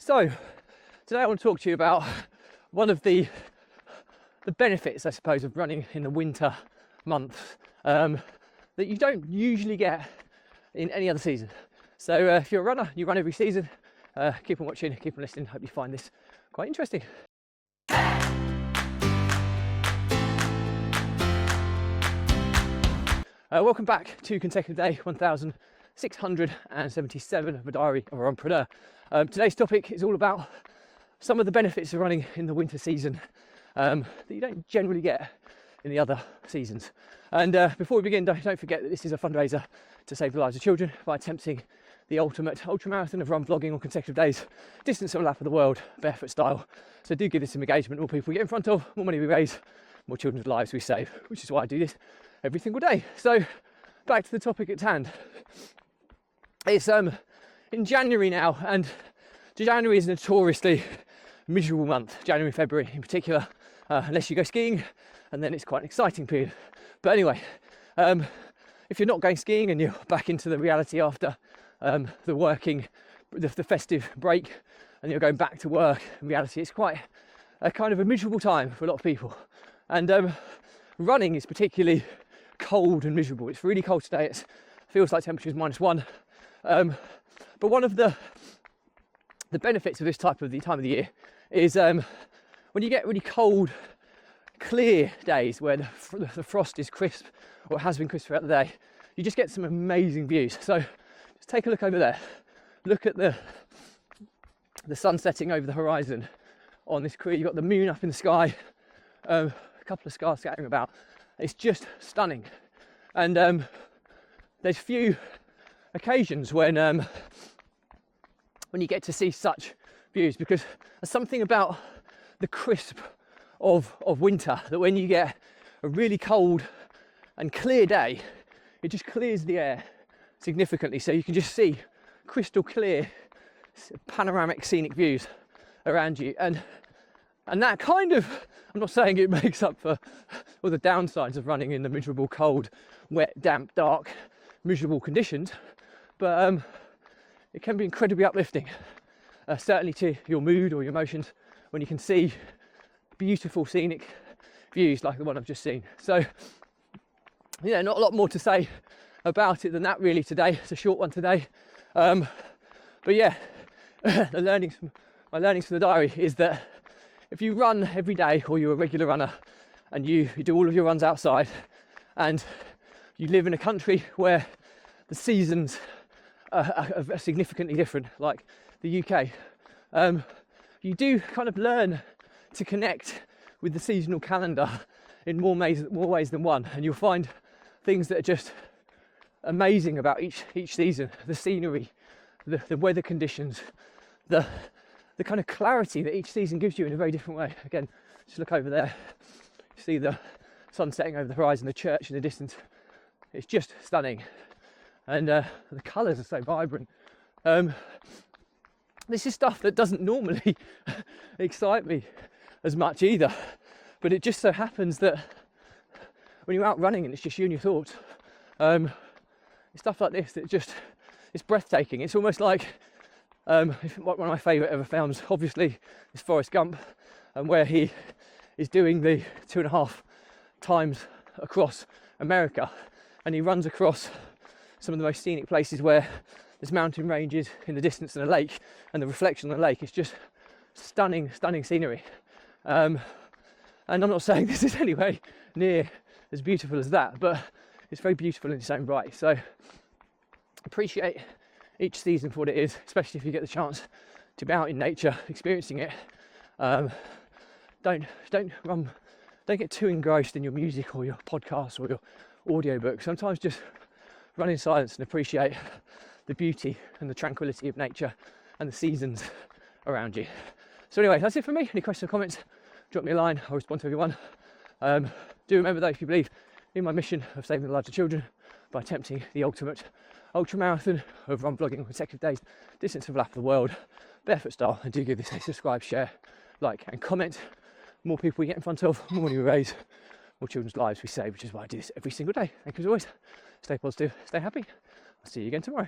So today I want to talk to you about one of the benefits, I suppose, of running in the winter months that you don't usually get in any other season. So if you're a runner, you run every season, keep on watching, keep on listening. Hope you find this quite interesting. Welcome back to consecutive day 1677 of a diary of a runpreneur. Today's topic is all about some of the benefits of running in the winter season that you don't generally get in the other seasons. And before we begin, don't forget that this is a fundraiser to save the lives of children by attempting the ultimate ultramarathon of run vlogging on consecutive days, distance on lap of the world, barefoot style. So do give this some engagement. More people we get in front of, more money we raise, more children's lives we save, which is why I do this every single day. So back to the topic at hand. It's in January now, and January is a notoriously miserable month, January, February in particular, unless you go skiing, and then it's quite an exciting period. But anyway, if you're not going skiing and you're back into the reality after the festive break, and you're going back to work, in reality it's quite a kind of a miserable time for a lot of people. And running is particularly cold and miserable. It's really cold today. It feels like temperature's -1. But one of the benefits of this time of the year is when you get really cold, clear days where the frost is crisp, or has been crisp throughout the day, you just get some amazing views. So just take a look over there. Look at the sun setting over the horizon on this creek. You've got the moon up in the sky, a couple of stars scattering about. It's just stunning. And there's few occasions when you get to see such views, because there's something about the crisp of winter that when you get a really cold and clear day, it just clears the air significantly, so you can just see crystal clear panoramic scenic views around you. And that kind of, I'm not saying it makes up for all the downsides of running in the miserable, cold, wet, damp, dark, miserable conditions, but it can be incredibly uplifting, certainly to your mood or your emotions, when you can see beautiful scenic views like the one I've just seen. So, yeah, not a lot more to say about it than that really today. It's a short one today, but yeah, my learnings from the diary is that if you run every day, or you're a regular runner and you do all of your runs outside, and you live in a country where the seasons are significantly different, like the UK, you do kind of learn to connect with the seasonal calendar in more ways than one, and you'll find things that are just amazing about each season. The scenery, the weather conditions, the kind of clarity that each season gives you in a very different way. Again, just look over there, you see the sun setting over the horizon, the church in the distance. It's just stunning, and the colours are so vibrant. This is stuff that doesn't normally excite me as much either, but it just so happens that when you're out running and it's just you and your thoughts, it's stuff like this that just, it's breathtaking. It's almost like one of my favourite ever films, obviously, is Forrest Gump, and where he is doing the 2.5 times across America, and he runs across some of the most scenic places where there's mountain ranges in the distance and a lake, and the reflection on the lake is just stunning scenery. And I'm not saying this is anywhere near as beautiful as that, but it's very beautiful in its own right. So appreciate each season for what it is, especially if you get the chance to be out in nature experiencing it. Don't get too engrossed in your music or your podcast or your audiobook. Sometimes just run in silence and appreciate the beauty and the tranquility of nature and the seasons around you. So anyway, that's it for me. Any questions or comments, drop me a line. I'll respond to everyone. Do remember though, if you believe in my mission of saving the lives of children by attempting the ultimate ultramarathon of run vlogging on consecutive days, distance of lap of the world, barefoot style, and do give this a subscribe, share, like and comment. More people we get in front of, more money we raise, more children's lives we save, which is why I do this every single day. Thank you as always. Stay positive, stay happy. I'll see you again tomorrow.